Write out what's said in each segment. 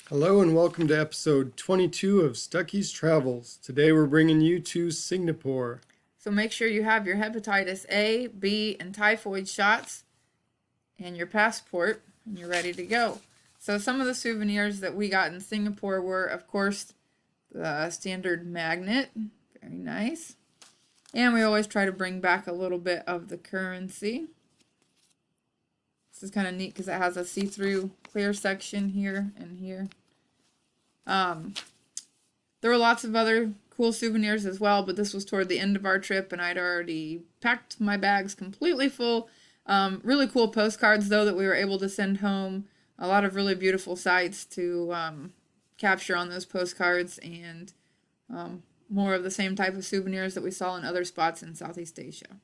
Hello and welcome to episode 22 of Stuckey's Travels. Today we're bringing you to Singapore. So make sure you have your hepatitis A, B, and typhoid shots and your passport, and you're ready to go. So some of the souvenirs that we got in Singapore were, of course, the standard magnet. Very nice. And we always try to bring back a little bit of the currency. This is kind of neat because it has a see-through clear section here and here. There were lots of other cool souvenirs as well, but this was toward the end of our trip, and I'd already packed my bags completely full. Really cool postcards, though, that we were able to send home. A lot of really beautiful sights to capture on those postcards, and more of the same type of souvenirs that we saw in other spots in Southeast Asia.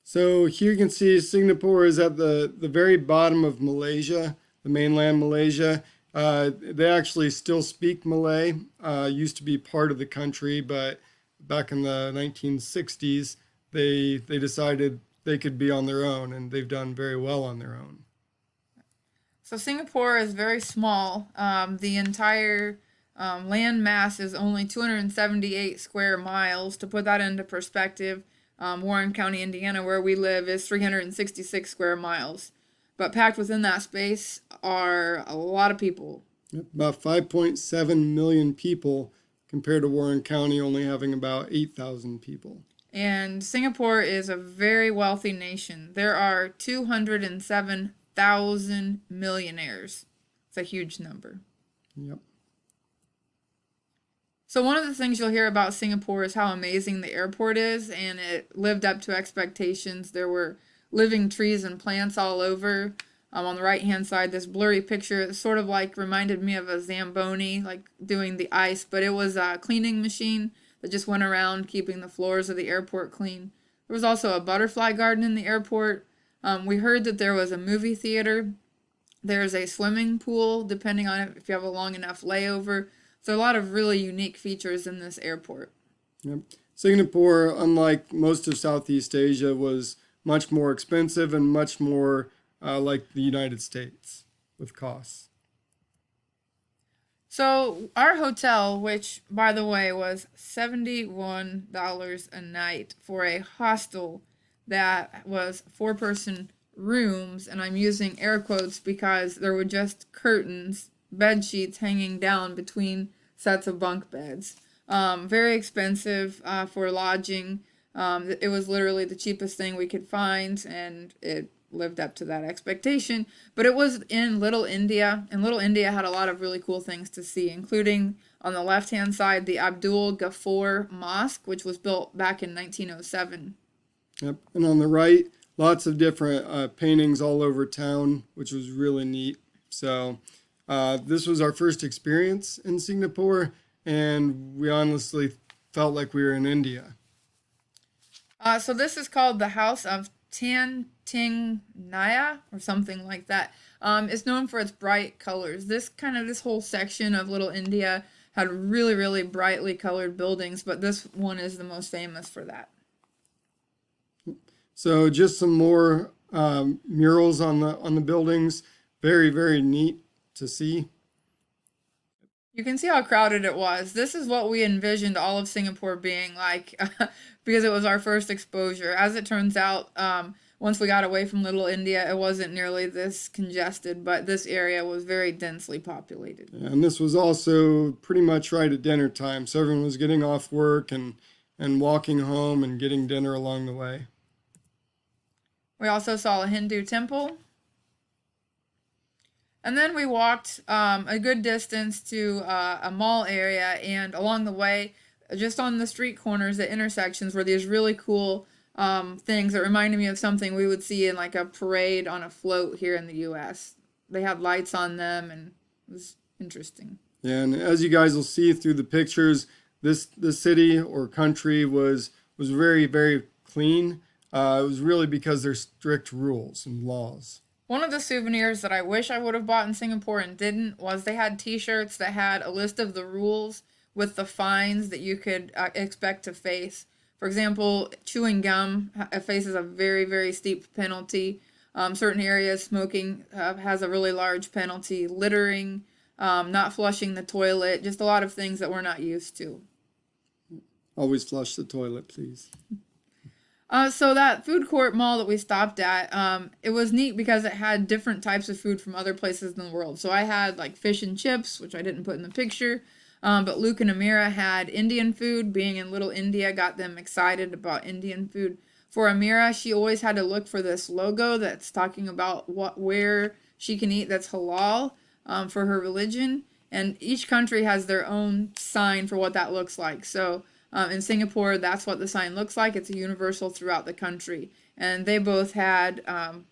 So here you can see Singapore is at the very bottom of Malaysia, the mainland Malaysia. They actually still speak Malay. Used to be part of the country, but back in the 1960s, they decided they could be on their own, and they've done very well on their own. So Singapore is very small. The entire land mass is only 278 square miles. To put that into perspective, Warren County, Indiana, where we live, is 366 square miles. But packed within that space are a lot of people. About 5.7 million people compared to Warren County only having about 8,000 people. And Singapore is a very wealthy nation. There are 207,000 millionaires. It's a huge number. Yep. So one of the things you'll hear about Singapore is how amazing the airport is, and it lived up to expectations. There were living trees and plants all over. On the right hand side, this blurry picture sort of like reminded me of a Zamboni, like doing the ice, but it was a cleaning machine that just went around keeping the floors of the airport clean. There was also a butterfly garden in the airport. We heard that there was a movie theater. There's a swimming pool, depending on if you have a long enough layover. So a lot of really unique features in this airport. Yep. Singapore, unlike most of Southeast Asia, was much more expensive and much more like the United States with costs. So our hotel, which by the way was $71 a night for a hostel that was four-person rooms, and I'm using air quotes because there were just curtains, bed sheets hanging down between sets of bunk beds. Very expensive for lodging. It was literally the cheapest thing we could find, and it lived up to that expectation. But it was in Little India, and Little India had a lot of really cool things to see, including on the left-hand side, the Abdul Ghaffur Mosque, which was built back in 1907. Yep. And on the right, lots of different paintings all over town, which was really neat. So this was our first experience in Singapore, and we honestly felt like we were in India. So this is called the House of Tan Ting Naya or something like that. It's known for its bright colors. This whole section of Little India had really, really brightly colored buildings, but this one is the most famous for that. So just some more murals on the buildings. Very, very neat to see. You can see how crowded it was. This is what we envisioned all of Singapore being like because it was our first exposure. As it turns out, once we got away from Little India, it wasn't nearly this congested, but this area was very densely populated. And this was also pretty much right at dinner time. So everyone was getting off work and walking home and getting dinner along the way. We also saw a Hindu temple. And then we walked a good distance to a mall area, and along the way, just on the street corners at intersections, were these really cool things that reminded me of something we would see in like a parade on a float here in the U.S. They had lights on them, and it was interesting. Yeah, and as you guys will see through the pictures, this city or country was very, very clean. It was really because there's strict rules and laws. One of the souvenirs that I wish I would have bought in Singapore and didn't was they had t-shirts that had a list of the rules with the fines that you could expect to face. For example, chewing gum faces a very, very steep penalty. Certain areas, smoking has a really large penalty. Littering, not flushing the toilet, just a lot of things that we're not used to. Always flush the toilet, please. So that food court mall that we stopped at, it was neat because it had different types of food from other places in the world. So I had like fish and chips, which I didn't put in the picture. But Luke and Amira had Indian food. Being in Little India got them excited about Indian food. For Amira, she always had to look for this logo that's talking about where she can eat that's halal for her religion. And each country has their own sign for what that looks like. So in Singapore, that's what the sign looks like. It's a universal throughout the country. And they both had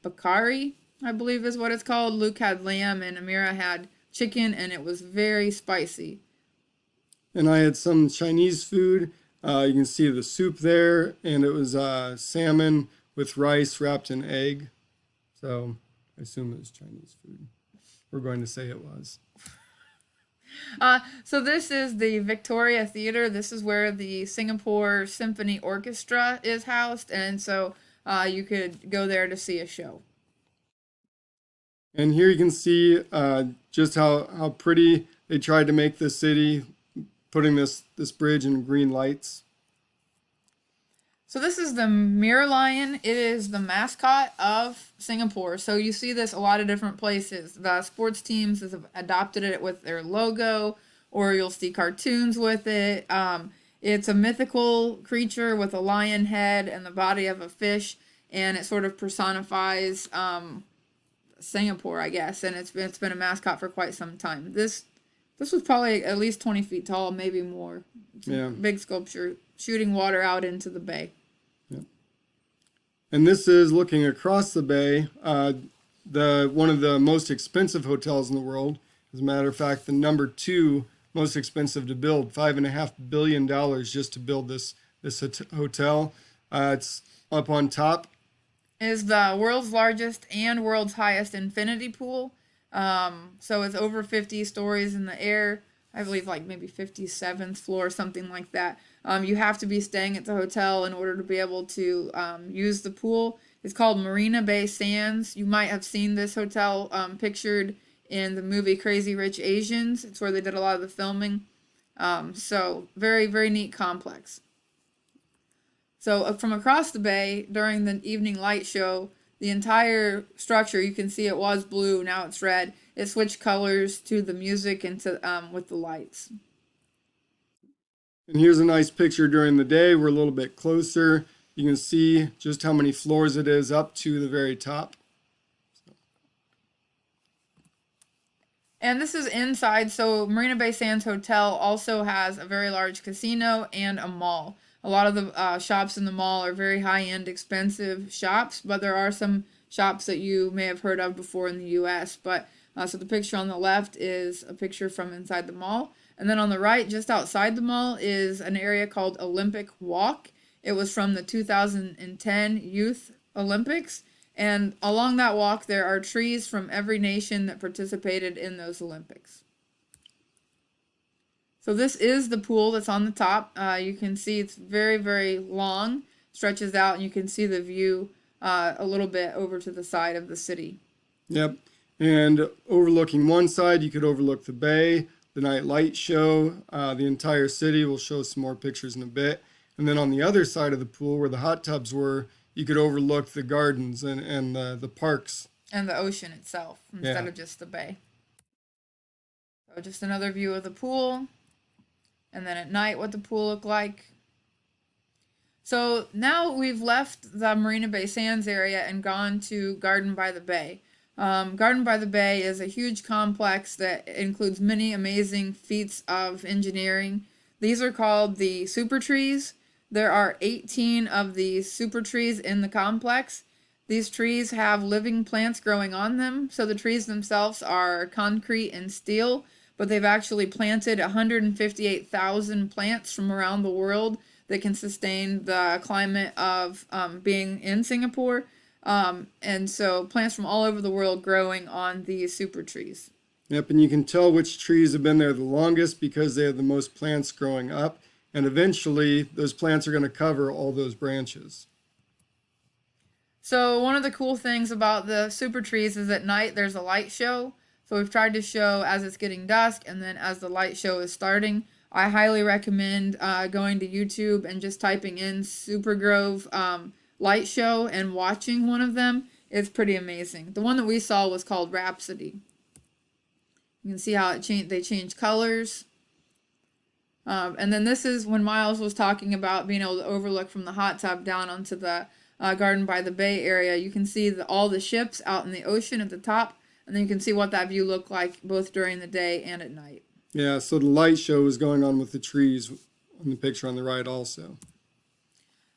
bakari, I believe is what it's called. Luke had lamb and Amira had chicken, and it was very spicy. And I had some Chinese food. You can see the soup there, and it was salmon with rice wrapped in egg. So I assume it was Chinese food. We're going to say it was. So this is the Victoria Theater. This is where the Singapore Symphony Orchestra is housed, and so you could go there to see a show. And here you can see just how pretty they tried to make the city, putting this bridge in green lights. So this is the Mirror Lion. It is the mascot of Singapore. So you see this a lot of different places. The sports teams have adopted it with their logo, or you'll see cartoons with it. It's a mythical creature with a lion head and the body of a fish, and it sort of personifies Singapore, I guess. And it's been a mascot for quite some time. This was probably at least 20 feet tall, maybe more. It's a big sculpture shooting water out into the bay. And this is looking across the bay, one of the most expensive hotels in the world. As a matter of fact, the number 2 most expensive to build, $5.5 billion just to build this hotel. It's up on top. Is the world's largest and world's highest infinity pool. So it's over 50 stories in the air. I believe like maybe 57th floor, something like that. You have to be staying at the hotel in order to be able to use the pool. It's called Marina Bay Sands. You might have seen this hotel pictured in the movie Crazy Rich Asians. It's where they did a lot of the filming. So very, very neat complex. So from across the bay during the evening light show, the entire structure, you can see it was blue, now it's red. It switched colors to the music and to with the lights. And here's a nice picture during the day. We're a little bit closer. You can see just how many floors it is up to the very top. And this is inside. So Marina Bay Sands Hotel also has a very large casino and a mall. A lot of the shops in the mall are very high-end, expensive shops, but there are some shops that you may have heard of before in the U.S. But so the picture on the left is a picture from inside the mall. And then on the right, just outside the mall, is an area called Olympic Walk. It was from the 2010 Youth Olympics. And along that walk, there are trees from every nation that participated in those Olympics. So this is the pool that's on the top. You can see it's very, very long, stretches out, and you can see the view a little bit over to the side of the city. Yep. And overlooking one side, you could overlook the bay, the night light show, the entire city. We'll show some more pictures in a bit. And then on the other side of the pool where the hot tubs were, you could overlook the gardens and the parks. And the ocean itself instead of just the bay. So just another view of the pool. And then at night, what the pool looked like. So now we've left the Marina Bay Sands area and gone to Garden by the Bay. Garden by the Bay is a huge complex that includes many amazing feats of engineering. These are called the super trees. There are 18 of these super trees in the complex. These trees have living plants growing on them. So the trees themselves are concrete and steel, but they've actually planted 158,000 plants from around the world that can sustain the climate of being in Singapore. And so plants from all over the world growing on these super trees. Yep, and you can tell which trees have been there the longest because they have the most plants growing up. And eventually, those plants are going to cover all those branches. So one of the cool things about the super trees is at night there's a light show. So we've tried to show as it's getting dusk and then as the light show is starting. I highly recommend going to YouTube and just typing in Super Grove light show and watching one of them. It's pretty amazing. The one that we saw was called Rhapsody. You can see how they change colors. And then this is when Miles was talking about being able to overlook from the hot tub down onto the Garden by the Bay area. You can see all the ships out in the ocean at the top, and then you can see what that view looked like both during the day and at night. Yeah, so the light show is going on with the trees on the picture on the right also.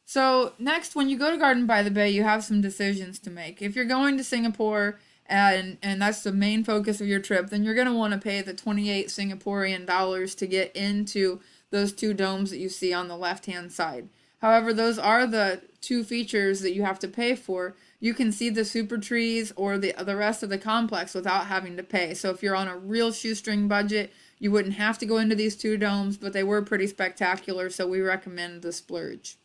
So next, when you go to Garden by the Bay, you have some decisions to make. If you're going to Singapore and that's the main focus of your trip, then you're going to want to pay the 28 Singaporean dollars to get into those two domes that you see on the left-hand side. However, those are the two features that you have to pay for. You can see the super trees or the rest of the complex without having to pay. So if you're on a real shoestring budget, you wouldn't have to go into these two domes, but they were pretty spectacular, so we recommend the splurge.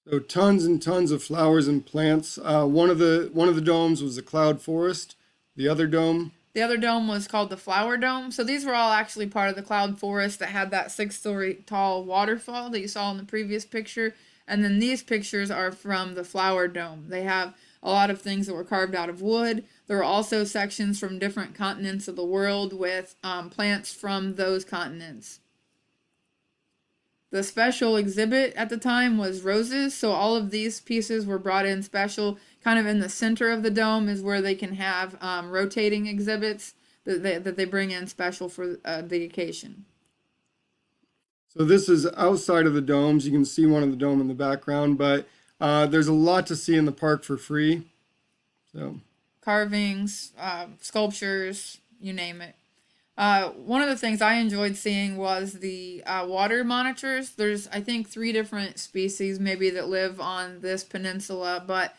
So tons and tons of flowers and plants. One of the domes was the cloud forest. The other dome. The other dome was called the Flower Dome. So these were all actually part of the cloud forest that had that 6-story tall waterfall that you saw in the previous picture. And then these pictures are from the Flower Dome. They have a lot of things that were carved out of wood. There were also sections from different continents of the world with plants from those continents. The special exhibit at the time was roses, so all of these pieces were brought in special. Kind of in the center of the dome is where they can have rotating exhibits that they bring in special for the occasion. So this is outside of the domes. You can see one of the dome in the background, but there's a lot to see in the park for free. So Carvings, sculptures, you name it. One of the things I enjoyed seeing was the water monitors. There's, I think, 3 different species maybe that live on this peninsula, but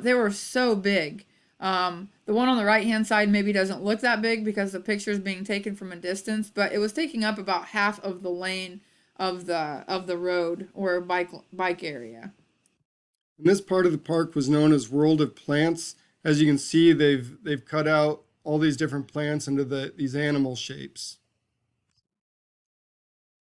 they were so big. The one on the right-hand side maybe doesn't look that big because the picture is being taken from a distance, but it was taking up about half of the lane of the road or bike area. and this part of the park was known as World of Plants. As you can see, they've cut out all these different plants into these animal shapes.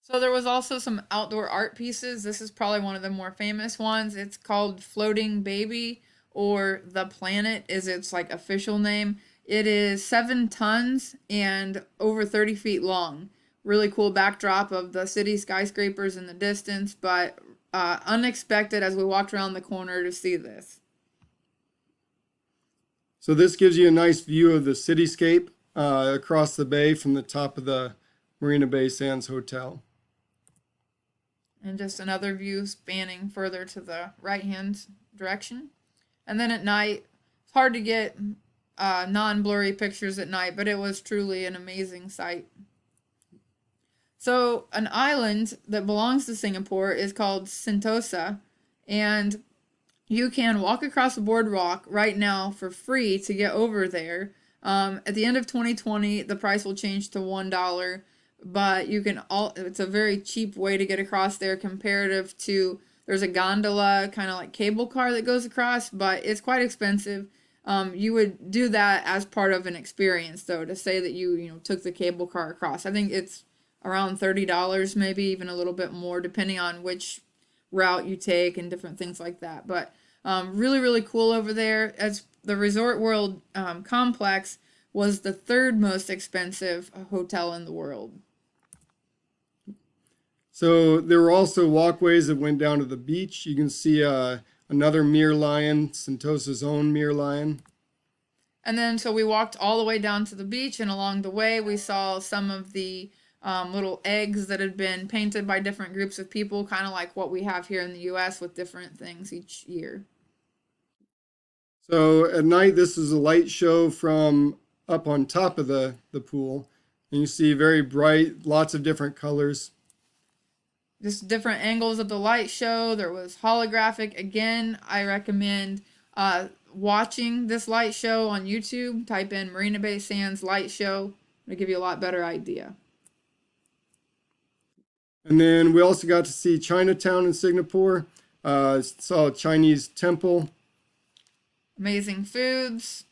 So there was also some outdoor art pieces. This is probably one of the more famous ones. It's called Floating Baby, or The Planet is its like official name. It is 7 tons and over 30 feet long. Really cool backdrop of the city skyscrapers in the distance, but unexpected as we walked around the corner to see this. So this gives you a nice view of the cityscape across the bay from the top of the Marina Bay Sands Hotel. And just another view spanning further to the right hand direction. And then at night, it's hard to get non-blurry pictures at night, but it was truly an amazing sight. So an island that belongs to Singapore is called Sentosa, and you can walk across the boardwalk right now for free to get over there. At the end of 2020, the price will change to $1, but it's a very cheap way to get across there comparative to, there's a gondola, kind of like cable car that goes across, but it's quite expensive. You would do that as part of an experience, though, to say that you took the cable car across. I think it's around $30, maybe even a little bit more, depending on which route you take and different things like that. But really, really cool over there. As the Resort World complex was the 3rd most expensive hotel in the world. So there were also walkways that went down to the beach. You can see another Mere Lion, Sentosa's own Mere Lion. And then so we walked all the way down to the beach, and along the way we saw some of the little eggs that had been painted by different groups of people, kind of like what we have here in the U.S. with different things each year. So at night, this is a light show from up on top of the pool. And you see very bright, lots of different colors. Just different angles of the light show. There was holographic. Again, I recommend watching this light show on YouTube. Type in Marina Bay Sands light show. It'll give you a lot better idea. And then we also got to see Chinatown in Singapore. Saw a Chinese temple. Amazing foods.